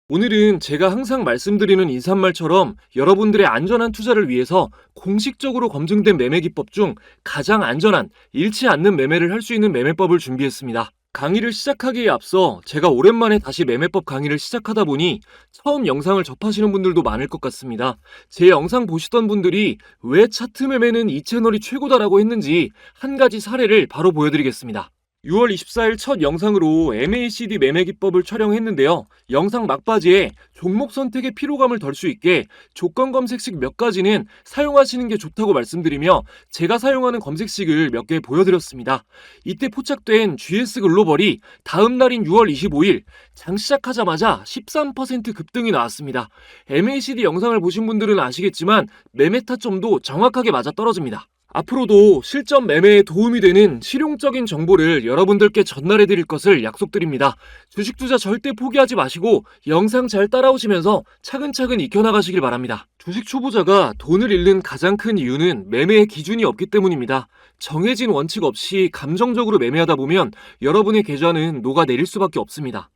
오늘은 제가 항상 말씀드리는 인사말처럼 여러분들의 안전한 투자를 위해서 공식적으로 검증된 매매 기법 중 가장 안전한 잃지 않는 매매를 할 수 있는 매매법을 준비했습니다. 강의를 시작하기에 앞서 제가 오랜만에 다시 매매법 강의를 시작하다 보니 처음 영상을 접하시는 분들도 많을 것 같습니다. 제 영상 보시던 분들이 왜 차트 매매는 이 채널이 최고다라고 했는지 한 가지 사례를 바로 보여드리겠습니다. 6월 24일 첫 영상으로 MACD 매매 기법을 촬영했는데요. 영상 막바지에 종목 선택의 피로감을 덜 수 있게 조건 검색식 몇 가지는 사용하시는 게 좋다고 말씀드리며 제가 사용하는 검색식을 몇 개 보여드렸습니다. 이때 포착된 GS 글로벌이 다음 날인 6월 25일 장 시작하자마자 13% 급등이 나왔습니다. MACD 영상을 보신 분들은 아시겠지만 매매 타점도 정확하게 맞아 떨어집니다. 앞으로도 실전 매매에 도움이 되는 실용적인 정보를 여러분들께 전달해 드릴 것을 약속드립니다. 주식 투자 절대 포기하지 마시고 영상 잘 따라오시면서 차근차근 익혀나가시길 바랍니다. 주식 초보자가 돈을 잃는 가장 큰 이유는 매매의 기준이 없기 때문입니다. 정해진 원칙 없이 감정적으로 매매하다 보면 여러분의 계좌는 녹아내릴 수밖에 없습니다.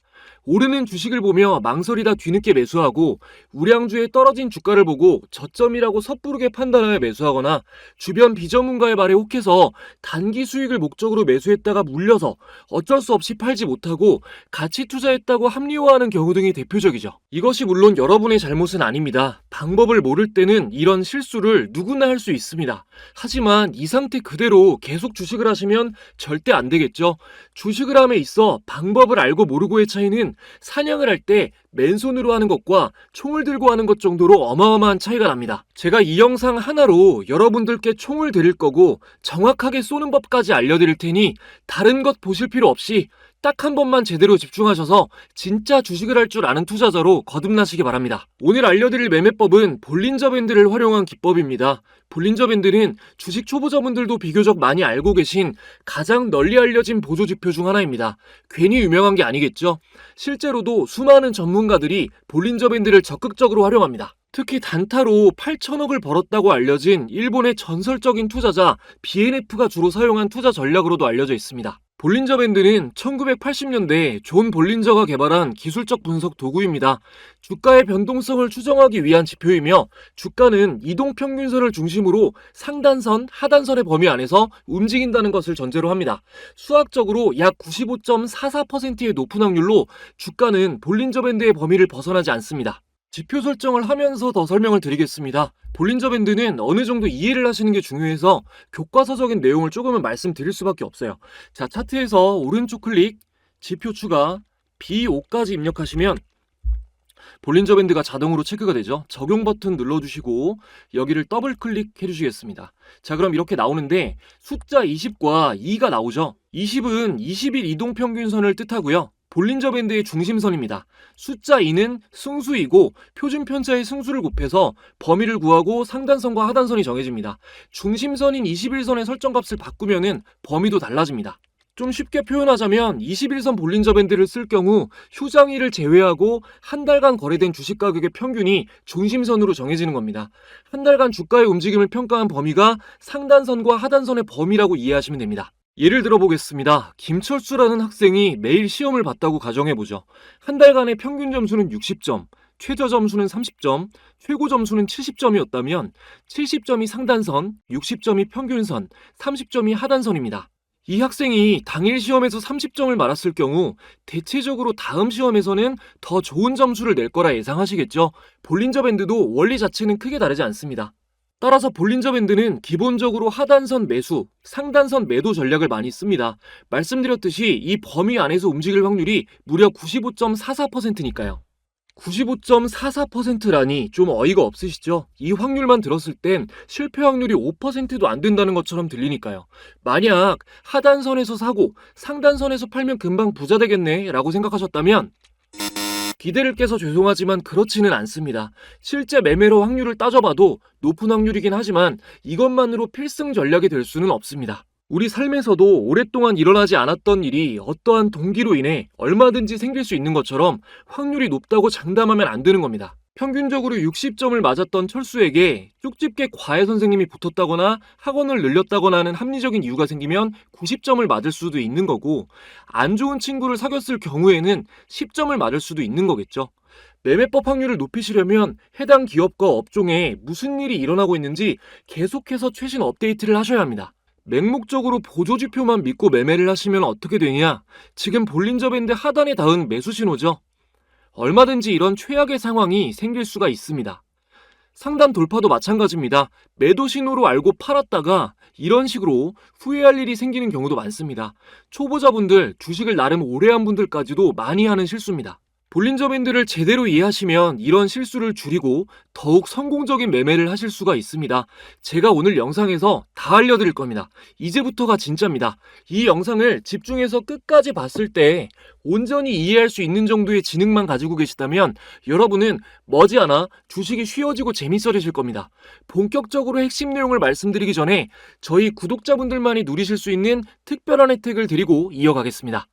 오르는 주식을 보며 망설이다 뒤늦게 매수하고 우량주에 떨어진 주가를 보고 저점이라고 섣부르게 판단하여 매수하거나 주변 비전문가의 말에 혹해서 단기 수익을 목적으로 매수했다가 물려서 어쩔 수 없이 팔지 못하고 가치 투자했다고 합리화하는 경우 등이 대표적이죠. 이것이 물론 여러분의 잘못은 아닙니다. 방법을 모를 때는 이런 실수를 누구나 할 수 있습니다. 하지만 이 상태 그대로 계속 주식을 하시면 절대 안 되겠죠. 주식을 함에 있어 방법을 알고 모르고의 차이는 사냥을 할 때 맨손으로 하는 것과 총을 들고 하는 것 정도로 어마어마한 차이가 납니다. 제가 이 영상 하나로 여러분들께 총을 드릴 거고 정확하게 쏘는 법까지 알려드릴 테니 다른 것 보실 필요 없이 딱 한 번만 제대로 집중하셔서 진짜 주식을 할 줄 아는 투자자로 거듭나시기 바랍니다. 오늘 알려드릴 매매법은 볼린저 밴드를 활용한 기법입니다. 볼린저 밴드는 주식 초보자분들도 비교적 많이 알고 계신 가장 널리 알려진 보조지표 중 하나입니다. 괜히 유명한 게 아니겠죠? 실제로도 수많은 전문가들이 볼린저 밴드를 적극적으로 활용합니다. 특히 단타로 8천억을 벌었다고 알려진 일본의 전설적인 투자자 BNF가 주로 사용한 투자 전략으로도 알려져 있습니다. 볼린저 밴드는 1980년대 존 볼린저가 개발한 기술적 분석 도구입니다. 주가의 변동성을 추정하기 위한 지표이며 주가는 이동평균선을 중심으로 상단선, 하단선의 범위 안에서 움직인다는 것을 전제로 합니다. 수학적으로 약 95.44%의 높은 확률로 주가는 볼린저 밴드의 범위를 벗어나지 않습니다. 지표 설정을 하면서 더 설명을 드리겠습니다. 볼린저 밴드는 어느 정도 이해를 하시는 게 중요해서 교과서적인 내용을 조금은 말씀드릴 수밖에 없어요. 자, 차트에서 오른쪽 클릭, 지표 추가, B5까지 입력하시면 볼린저 밴드가 자동으로 체크가 되죠. 적용 버튼 눌러주시고 여기를 더블 클릭해 주시겠습니다. 자, 그럼 이렇게 나오는데 숫자 20과 2가 나오죠. 20은 20일 이동평균선을 뜻하고요. 볼린저 밴드의 중심선입니다. 숫자 2는 승수이고 표준 편차의 승수를 곱해서 범위를 구하고 상단선과 하단선이 정해집니다. 중심선인 21선의 설정값을 바꾸면은 범위도 달라집니다. 좀 쉽게 표현하자면 21선 볼린저 밴드를 쓸 경우 휴장일을 제외하고 한 달간 거래된 주식 가격의 평균이 중심선으로 정해지는 겁니다. 한 달간 주가의 움직임을 평가한 범위가 상단선과 하단선의 범위라고 이해하시면 됩니다. 예를 들어 보겠습니다. 김철수라는 학생이 매일 시험을 봤다고 가정해보죠. 한 달간의 평균 점수는 60점, 최저 점수는 30점, 최고 점수는 70점이었다면 70점이 상단선, 60점이 평균선, 30점이 하단선입니다. 이 학생이 당일 시험에서 30점을 맞았을 경우 대체적으로 다음 시험에서는 더 좋은 점수를 낼 거라 예상하시겠죠? 볼린저 밴드도 원리 자체는 크게 다르지 않습니다. 따라서 볼린저 밴드는 기본적으로 하단선 매수, 상단선 매도 전략을 많이 씁니다. 말씀드렸듯이 이 범위 안에서 움직일 확률이 무려 95.44%니까요. 95.44%라니 좀 어이가 없으시죠? 이 확률만 들었을 땐 실패 확률이 5%도 안 된다는 것처럼 들리니까요. 만약 하단선에서 사고 상단선에서 팔면 금방 부자 되겠네 라고 생각하셨다면 기대를 깨서 죄송하지만 그렇지는 않습니다. 실제 매매로 확률을 따져봐도 높은 확률이긴 하지만 이것만으로 필승 전략이 될 수는 없습니다. 우리 삶에서도 오랫동안 일어나지 않았던 일이 어떠한 동기로 인해 얼마든지 생길 수 있는 것처럼 확률이 높다고 장담하면 안 되는 겁니다. 평균적으로 60점을 맞았던 철수에게 쪽집게 과외 선생님이 붙었다거나 학원을 늘렸다거나 하는 합리적인 이유가 생기면 90점을 맞을 수도 있는 거고, 안 좋은 친구를 사귀었을 경우에는 10점을 맞을 수도 있는 거겠죠. 매매법 확률을 높이시려면 해당 기업과 업종에 무슨 일이 일어나고 있는지 계속해서 최신 업데이트를 하셔야 합니다. 맹목적으로 보조지표만 믿고 매매를 하시면 어떻게 되냐? 지금 볼린저 밴드 하단에 닿은 매수 신호죠. 얼마든지 이런 최악의 상황이 생길 수가 있습니다. 상단 돌파도 마찬가지입니다. 매도 신호로 알고 팔았다가 이런 식으로 후회할 일이 생기는 경우도 많습니다. 초보자분들, 주식을 나름 오래 한 분들까지도 많이 하는 실수입니다. 볼린저 밴드를 제대로 이해하시면 이런 실수를 줄이고 더욱 성공적인 매매를 하실 수가 있습니다. 제가 오늘 영상에서 다 알려드릴 겁니다. 이제부터가 진짜입니다. 이 영상을 집중해서 끝까지 봤을 때 온전히 이해할 수 있는 정도의 지능만 가지고 계시다면 여러분은 머지않아 주식이 쉬워지고 재밌어지실 겁니다. 본격적으로 핵심 내용을 말씀드리기 전에 저희 구독자분들만이 누리실 수 있는 특별한 혜택을 드리고 이어가겠습니다.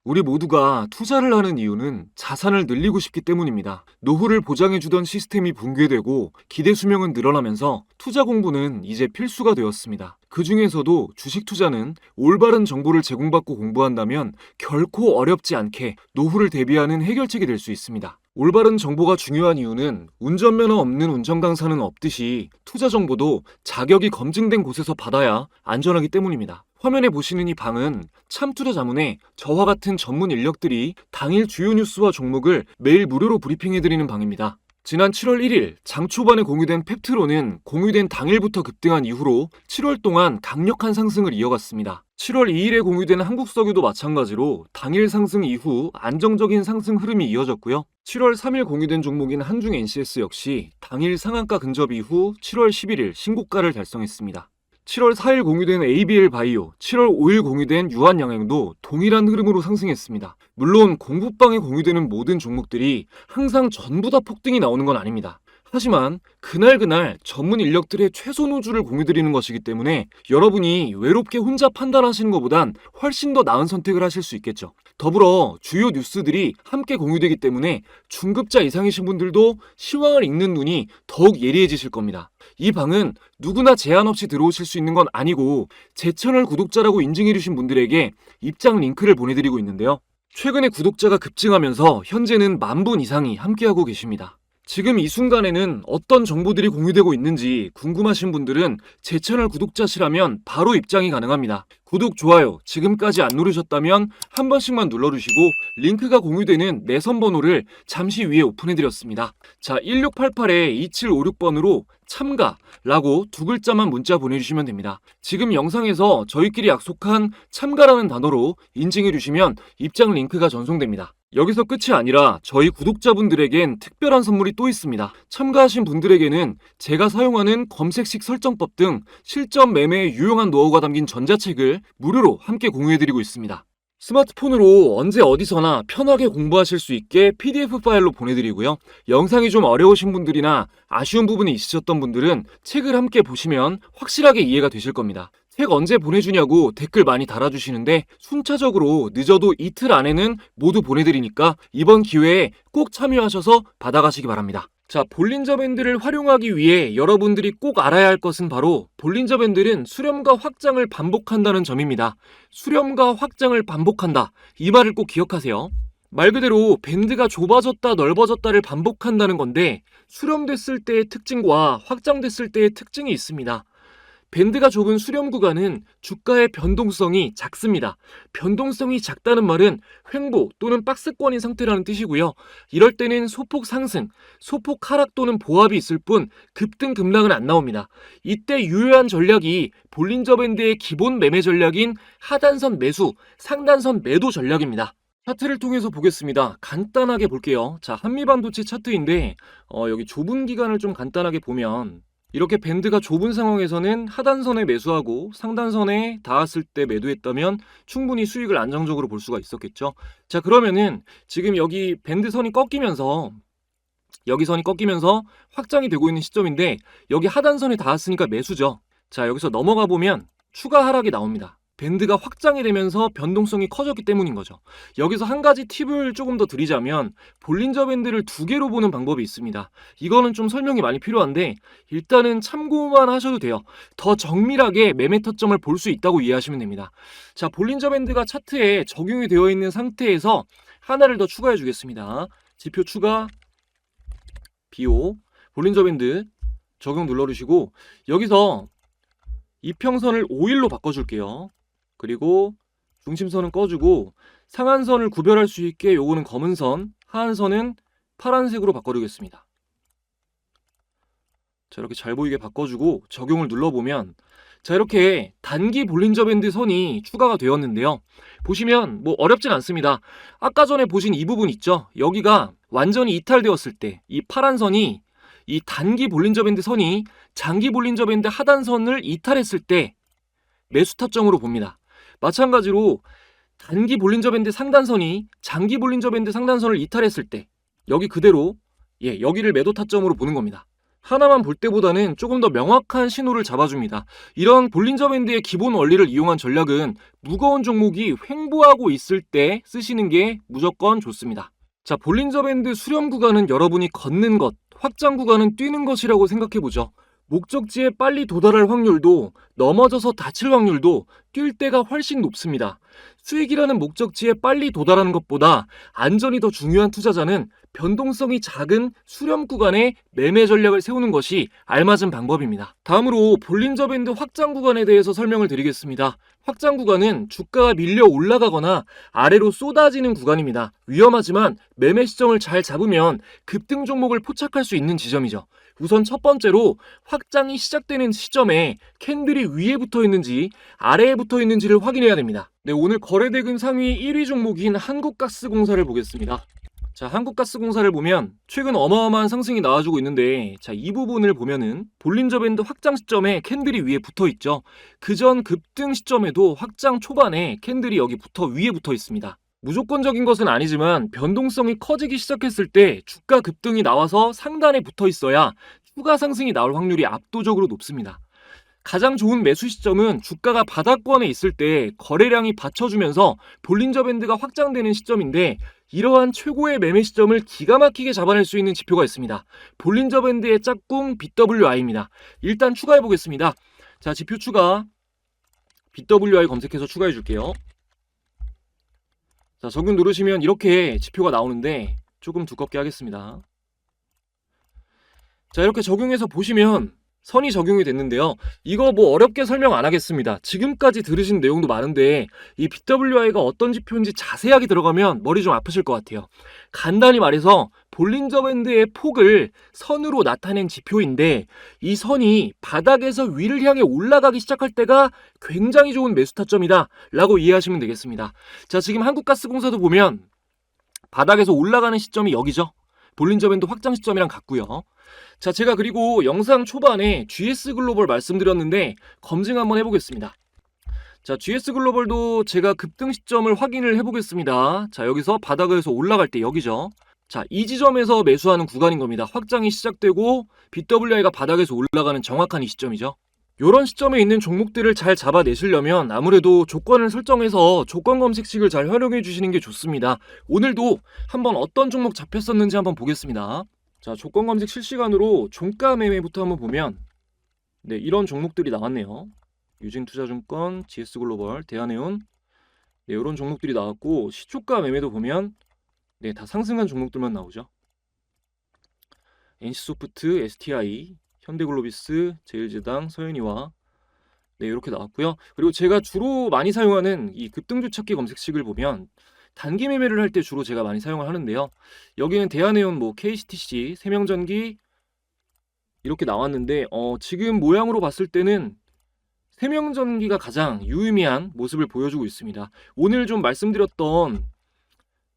우리 모두가 투자를 하는 이유는 자산을 늘리고 싶기 때문입니다. 노후를 보장해주던 시스템이 붕괴되고 기대 수명은 늘어나면서 투자 공부는 이제 필수가 되었습니다. 그 중에서도 주식 투자는 올바른 정보를 제공받고 공부한다면 결코 어렵지 않게 노후를 대비하는 해결책이 될 수 있습니다. 올바른 정보가 중요한 이유는 운전면허 없는 운전 강사는 없듯이 투자 정보도 자격이 검증된 곳에서 받아야 안전하기 때문입니다. 화면에 보시는 이 방은 참투자자문에 저와 같은 전문 인력들이 당일 주요 뉴스와 종목을 매일 무료로 브리핑해드리는 방입니다. 지난 7월 1일 장 초반에 공유된 펩트론은 공유된 당일부터 급등한 이후로 7월 동안 강력한 상승을 이어갔습니다. 7월 2일에 공유된 한국석유도 마찬가지로 당일 상승 이후 안정적인 상승 흐름이 이어졌고요. 7월 3일 공유된 종목인 한중 NCS 역시 당일 상한가 근접 이후 7월 11일 신고가를 달성했습니다. 7월 4일 공유된 ABL 바이오, 7월 5일 공유된 유한양행도 동일한 흐름으로 상승했습니다. 물론 공부방에 공유되는 모든 종목들이 항상 전부 다 폭등이 나오는 건 아닙니다. 하지만 그날 전문 인력들의 최소 노주를 공유드리는 것이기 때문에 여러분이 외롭게 혼자 판단하시는 것보단 훨씬 더 나은 선택을 하실 수 있겠죠. 더불어 주요 뉴스들이 함께 공유되기 때문에 중급자 이상이신 분들도 시황을 읽는 눈이 더욱 예리해지실 겁니다. 이 방은 누구나 제한 없이 들어오실 수 있는 건 아니고 제 채널 구독자라고 인증해주신 분들에게 입장 링크를 보내드리고 있는데요. 최근에 구독자가 급증하면서 현재는 10,000분 이상이 함께하고 계십니다. 지금 이 순간에는 어떤 정보들이 공유되고 있는지 궁금하신 분들은 제 채널 구독자시라면 바로 입장이 가능합니다. 구독, 좋아요 지금까지 안 누르셨다면 한 번씩만 눌러주시고 링크가 공유되는 내선 번호를 잠시 위에 오픈해드렸습니다. 자, 1688-2756번으로 참가라고 두 글자만 문자 보내주시면 됩니다. 지금 영상에서 저희끼리 약속한 참가라는 단어로 인증해주시면 입장 링크가 전송됩니다. 여기서 끝이 아니라 저희 구독자분들에겐 특별한 선물이 또 있습니다. 참가하신 분들에게는 제가 사용하는 검색식 설정법 등 실전 매매의 유용한 노하우가 담긴 전자책을 무료로 함께 공유해드리고 있습니다. 스마트폰으로 언제 어디서나 편하게 공부하실 수 있게 PDF 파일로 보내드리고요. 영상이 좀 어려우신 분들이나 아쉬운 부분이 있으셨던 분들은 책을 함께 보시면 확실하게 이해가 되실 겁니다. 책 언제 보내주냐고 댓글 많이 달아주시는데 순차적으로 늦어도 이틀 안에는 모두 보내드리니까 이번 기회에 꼭 참여하셔서 받아가시기 바랍니다. 자, 볼린저 밴드를 활용하기 위해 여러분들이 꼭 알아야 할 것은 바로 볼린저 밴드는 수렴과 확장을 반복한다는 점입니다. 수렴과 확장을 반복한다. 이 말을 꼭 기억하세요. 말 그대로 밴드가 좁아졌다 넓어졌다를 반복한다는 건데 수렴됐을 때의 특징과 확장됐을 때의 특징이 있습니다. 밴드가 좁은 수렴 구간은 주가의 변동성이 작습니다. 변동성이 작다는 말은 횡보 또는 박스권인 상태라는 뜻이고요. 이럴 때는 소폭 상승, 소폭 하락 또는 보합이 있을 뿐 급등 급락은 안 나옵니다. 이때 유효한 전략이 볼린저 밴드의 기본 매매 전략인 하단선 매수, 상단선 매도 전략입니다. 차트를 통해서 보겠습니다. 간단하게 볼게요. 자, 한미반도체 차트인데 여기 좁은 기간을 좀 간단하게 보면 이렇게 밴드가 좁은 상황에서는 하단선에 매수하고 상단선에 닿았을 때 매도했다면 충분히 수익을 안정적으로 볼 수가 있었겠죠. 자, 그러면은 지금 여기 밴드선이 꺾이면서 여기 선이 꺾이면서 확장이 되고 있는 시점인데 여기 하단선에 닿았으니까 매수죠. 자, 여기서 넘어가 보면 추가 하락이 나옵니다. 밴드가 확장이 되면서 변동성이 커졌기 때문인 거죠. 여기서 한 가지 팁을 조금 더 드리자면 볼린저 밴드를 두 개로 보는 방법이 있습니다. 이거는 좀 설명이 많이 필요한데 일단은 참고만 하셔도 돼요. 더 정밀하게 매매 타점을 볼 수 있다고 이해하시면 됩니다. 자, 볼린저 밴드가 차트에 적용이 되어 있는 상태에서 하나를 더 추가해 주겠습니다. 지표 추가, BO, 볼린저 밴드 적용 눌러주시고 여기서 이평선을 5일로 바꿔줄게요. 그리고 중심선은 꺼주고 상한선을 구별할 수 있게 요거는 검은 선, 하한선은 파란색으로 바꿔주겠습니다. 자, 이렇게 잘 보이게 바꿔주고 적용을 눌러보면 자, 이렇게 단기 볼린저 밴드 선이 추가가 되었는데요. 보시면 뭐 어렵진 않습니다. 아까 전에 보신 이 부분 있죠? 여기가 완전히 이탈되었을 때 이 파란 선이 이 단기 볼린저 밴드 선이 장기 볼린저 밴드 하단선을 이탈했을 때 매수 타점으로 봅니다. 마찬가지로 단기 볼린저 밴드 상단선이 장기 볼린저 밴드 상단선을 이탈했을 때 여기 그대로 여기를 매도 타점으로 보는 겁니다. 하나만 볼 때보다는 조금 더 명확한 신호를 잡아줍니다. 이런 볼린저 밴드의 기본 원리를 이용한 전략은 무거운 종목이 횡보하고 있을 때 쓰시는 게 무조건 좋습니다. 자, 볼린저 밴드 수렴 구간은 여러분이 걷는 것, 확장 구간은 뛰는 것이라고 생각해보죠. 목적지에 빨리 도달할 확률도 넘어져서 다칠 확률도 뛸 때가 훨씬 높습니다. 수익이라는 목적지에 빨리 도달하는 것보다 안전이 더 중요한 투자자는 변동성이 작은 수렴 구간에 매매 전략을 세우는 것이 알맞은 방법입니다. 다음으로 볼린저 밴드 확장 구간에 대해서 설명을 드리겠습니다. 확장 구간은 주가가 밀려 올라가거나 아래로 쏟아지는 구간입니다. 위험하지만 매매 시점을 잘 잡으면 급등 종목을 포착할 수 있는 지점이죠. 우선 첫 번째로 확장이 시작되는 시점에 캔들이 위에 붙어 있는지 아래에 붙어 있는지를 확인해야 됩니다. 네, 오늘 거래대금 상위 1위 종목인 한국가스공사를 보겠습니다. 자, 한국가스공사를 보면 최근 어마어마한 상승이 나와주고 있는데 자, 이 부분을 보면은 볼린저 밴드 확장 시점에 캔들이 위에 붙어 있죠. 그전 급등 시점에도 확장 초반에 캔들이 여기 위에 붙어 있습니다. 무조건적인 것은 아니지만 변동성이 커지기 시작했을 때 주가 급등이 나와서 상단에 붙어 있어야 추가 상승이 나올 확률이 압도적으로 높습니다. 가장 좋은 매수 시점은 주가가 바닥권에 있을 때 거래량이 받쳐주면서 볼린저 밴드가 확장되는 시점인데 이러한 최고의 매매 시점을 기가 막히게 잡아낼 수 있는 지표가 있습니다. 볼린저 밴드의 짝꿍 BWI입니다. 일단 추가해 보겠습니다. 자, 지표 추가, BWI 검색해서 추가해 줄게요. 자, 적용 누르시면 이렇게 지표가 나오는데 조금 두껍게 하겠습니다. 자, 이렇게 적용해서 보시면 선이 적용이 됐는데요. 이거 뭐 어렵게 설명 안 하겠습니다. 지금까지 들으신 내용도 많은데 이 BWI가 어떤 지표인지 자세하게 들어가면 머리 좀 아프실 것 같아요. 간단히 말해서 볼린저 밴드의 폭을 선으로 나타낸 지표인데 이 선이 바닥에서 위를 향해 올라가기 시작할 때가 굉장히 좋은 매수 타점이다 라고 이해하시면 되겠습니다. 자, 지금 한국가스공사도 보면 바닥에서 올라가는 시점이 여기죠. 볼린저 밴드 확장 시점이랑 같고요. 자, 제가 그리고 영상 초반에 GS글로벌 말씀드렸는데 검증 한번 해보겠습니다. 자, GS글로벌도 제가 급등 시점을 확인을 해보겠습니다. 자, 여기서 바닥에서 올라갈 때 여기죠. 자, 이 지점에서 매수하는 구간인 겁니다. 확장이 시작되고 BWI가 바닥에서 올라가는 정확한 이 시점이죠. 이런 시점에 있는 종목들을 잘 잡아내시려면 아무래도 조건을 설정해서 조건 검색식을 잘 활용해 주시는 게 좋습니다. 오늘도 한번 어떤 종목 잡혔었는지 한번 보겠습니다. 자, 조건 검색 실시간으로 종가 매매부터 한번 보면 네, 이런 종목들이 나왔네요. 유진투자증권, GS글로벌, 대한해운 네, 이런 종목들이 나왔고 시초가 매매도 보면 네, 다 상승한 종목들만 나오죠. NC소프트, STI, 현대글로비스, 제일제당, 서현이와 네, 이렇게 나왔고요. 그리고 제가 주로 많이 사용하는 이 급등주 찾기 검색식을 보면 단기 매매를 할 때 주로 제가 많이 사용을 하는데요. 여기는 대한해운, 뭐 KCTC, 세명전기 이렇게 나왔는데 지금 모양으로 봤을 때는 세명전기가 가장 유의미한 모습을 보여주고 있습니다. 오늘 좀 말씀드렸던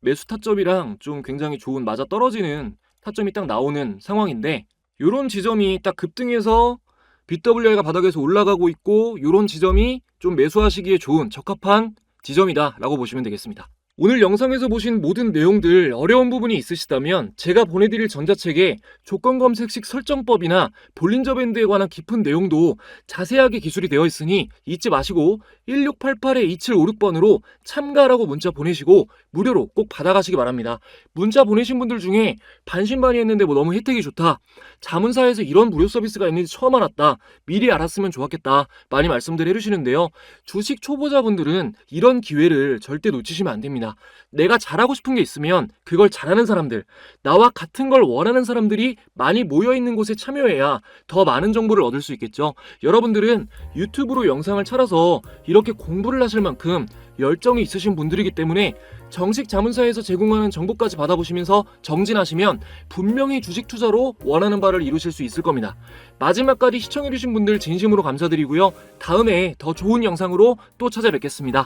매수 타점이랑 좀 굉장히 좋은 맞아떨어지는 타점이 딱 나오는 상황인데 요런 지점이 딱 급등해서 BWI가 바닥에서 올라가고 있고 요런 지점이 좀 매수하시기에 좋은 적합한 지점이다 라고 보시면 되겠습니다. 오늘 영상에서 보신 모든 내용들 어려운 부분이 있으시다면 제가 보내드릴 전자책에 조건 검색식 설정법이나 볼린저 밴드에 관한 깊은 내용도 자세하게 기술이 되어 있으니 잊지 마시고 1688-2756번으로 참가라고 문자 보내시고 무료로 꼭 받아가시기 바랍니다. 문자 보내신 분들 중에 반신반의했는데 뭐 너무 혜택이 좋다, 자문사에서 이런 무료 서비스가 있는지 처음 알았다, 미리 알았으면 좋았겠다 많이 말씀들 해주시는데요. 주식 초보자분들은 이런 기회를 절대 놓치시면 안 됩니다. 내가 잘하고 싶은 게 있으면 그걸 잘하는 사람들, 나와 같은 걸 원하는 사람들이 많이 모여있는 곳에 참여해야 더 많은 정보를 얻을 수 있겠죠. 여러분들은 유튜브로 영상을 찾아서 이렇게 공부를 하실 만큼 열정이 있으신 분들이기 때문에 정식 자문사에서 제공하는 정보까지 받아보시면서 정진하시면 분명히 주식 투자로 원하는 바를 이루실 수 있을 겁니다. 마지막까지 시청해주신 분들 진심으로 감사드리고요. 다음에 더 좋은 영상으로 또 찾아뵙겠습니다.